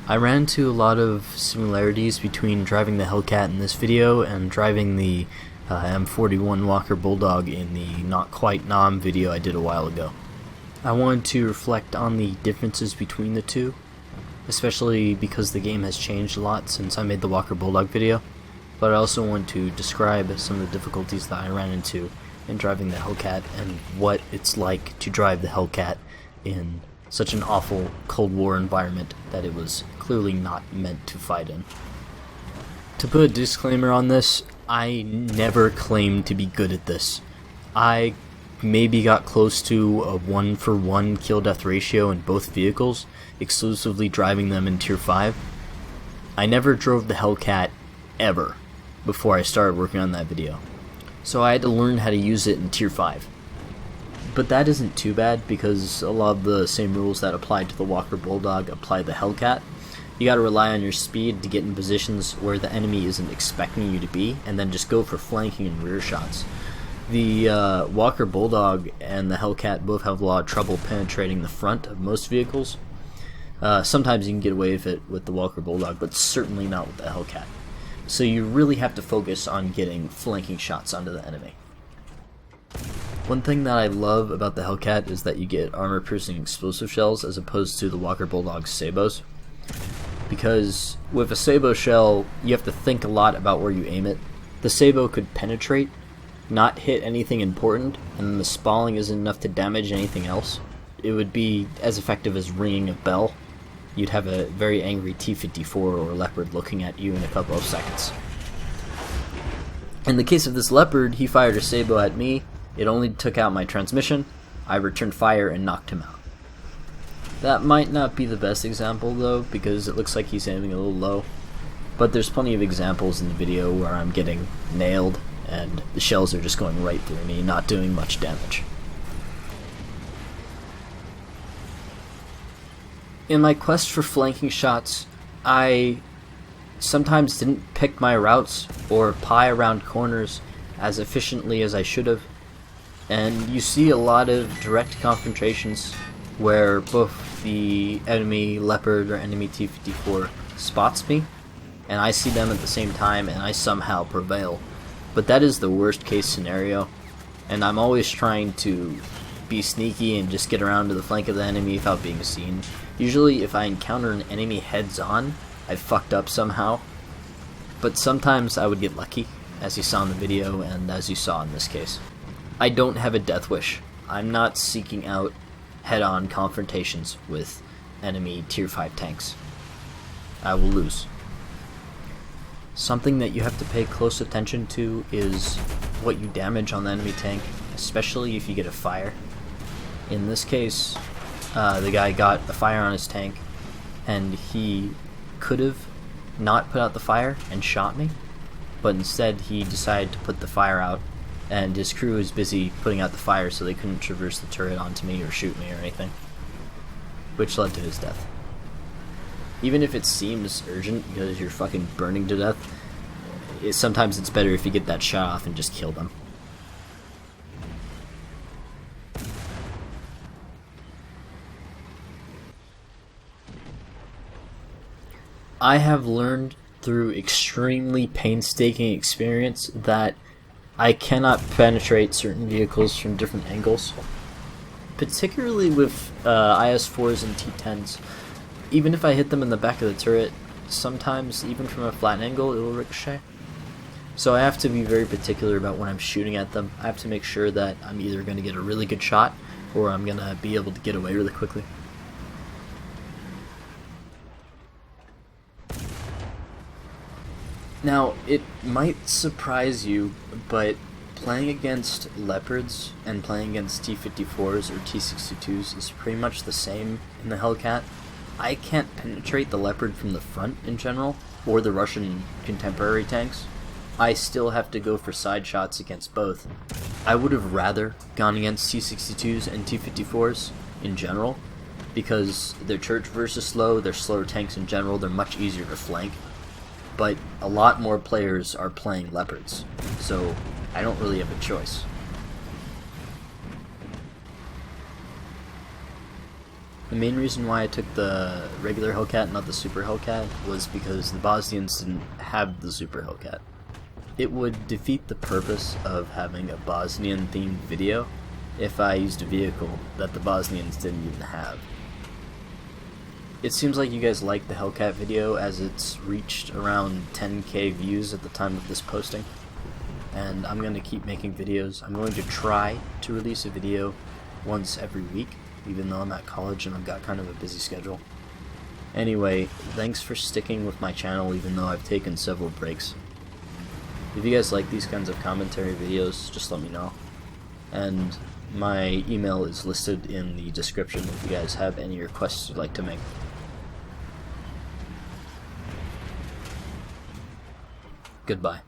I ran into a lot of similarities between driving the Hellcat in this video and driving the M41 Walker Bulldog in the Not Quite Nom video I did a while ago. I wanted to reflect on the differences between the two, especially because the game has changed a lot since I made the Walker Bulldog video, but I also want to describe some of the difficulties that I ran into in driving the Hellcat and what it's like to drive the Hellcat in such an awful Cold War environment that it was clearly not meant to fight in. To put a disclaimer on this, I never claimed to be good at this. I maybe got close to a 1-for-1 kill-death ratio in both vehicles, exclusively driving them in Tier 5. I never drove the Hellcat ever before I started working on that video, so I had to learn how to use it in Tier 5. But that isn't too bad because a lot of the same rules that apply to the Walker Bulldog apply to the Hellcat. You gotta rely on your speed to get in positions where the enemy isn't expecting you to be, and then just go for flanking and rear shots. The Walker Bulldog and the Hellcat both have a lot of trouble penetrating the front of most vehicles. Sometimes you can get away with it with the Walker Bulldog, but certainly not with the Hellcat. So you really have to focus on getting flanking shots onto the enemy. One thing that I love about the Hellcat is that you get armor-piercing explosive shells as opposed to the Walker Bulldog's sabos. Because with a sabo shell, you have to think a lot about where you aim it. The sabo could penetrate, not hit anything important, and then the spalling isn't enough to damage anything else. It would be as effective as ringing a bell. You'd have a very angry T-54 or Leopard looking at you in a couple of seconds. In the case of this Leopard, he fired a sabo at me. It only took out my transmission. I returned fire and knocked him out. That might not be the best example though, because it looks like he's aiming a little low. But there's plenty of examples in the video where I'm getting nailed and the shells are just going right through me, not doing much damage. In my quest for flanking shots, I sometimes didn't pick my routes or pie around corners as efficiently as I should have. And you see a lot of direct confrontations where both the enemy Leopard or enemy T-54 spots me, and I see them at the same time and I somehow prevail. But that is the worst case scenario, and I'm always trying to be sneaky and just get around to the flank of the enemy without being seen. Usually if I encounter an enemy heads on, I've fucked up somehow, but sometimes I would get lucky, as you saw in the video and as you saw in this case. I don't have a death wish. I'm not seeking out head-on confrontations with enemy Tier 5 tanks. I will lose. Something that you have to pay close attention to is what you damage on the enemy tank, especially if you get a fire. In this case, the guy got a fire on his tank, and he could have not put out the fire and shot me, but instead he decided to put the fire out, and his crew was busy putting out the fire so they couldn't traverse the turret onto me or shoot me or anything, which led to his death. Even if it seems urgent because you're fucking burning to death, sometimes it's better if you get that shot off and just kill them. I have learned through extremely painstaking experience that I cannot penetrate certain vehicles from different angles, particularly with IS-4s and T-10s. Even if I hit them in the back of the turret, sometimes even from a flat angle it will ricochet. So I have to be very particular about when I'm shooting at them. I have to make sure that I'm either going to get a really good shot or I'm going to be able to get away really quickly. Now, it might surprise you, but playing against Leopards and playing against T-54s or T-62s is pretty much the same in the Hellcat. I can't penetrate the Leopard from the front in general, or the Russian contemporary tanks. I still have to go for side shots against both. I would have rather gone against T-62s and T-54s in general, because their turret traverse is slow, they're slower tanks in general, they're much easier to flank. But a lot more players are playing Leopards, so I don't really have a choice. The main reason why I took the regular Hellcat, not the Super Hellcat, was because the Bosnians didn't have the Super Hellcat. It would defeat the purpose of having a Bosnian-themed video if I used a vehicle that the Bosnians didn't even have. It seems like you guys like the Hellcat video, as it's reached around 10k views at the time of this posting. And I'm going to keep making videos. I'm going to try to release a video once every week, even though I'm at college and I've got kind of a busy schedule. Anyway, thanks for sticking with my channel even though I've taken several breaks. If you guys like these kinds of commentary videos, just let me know. And my email is listed in the description if you guys have any requests you'd like to make. Goodbye.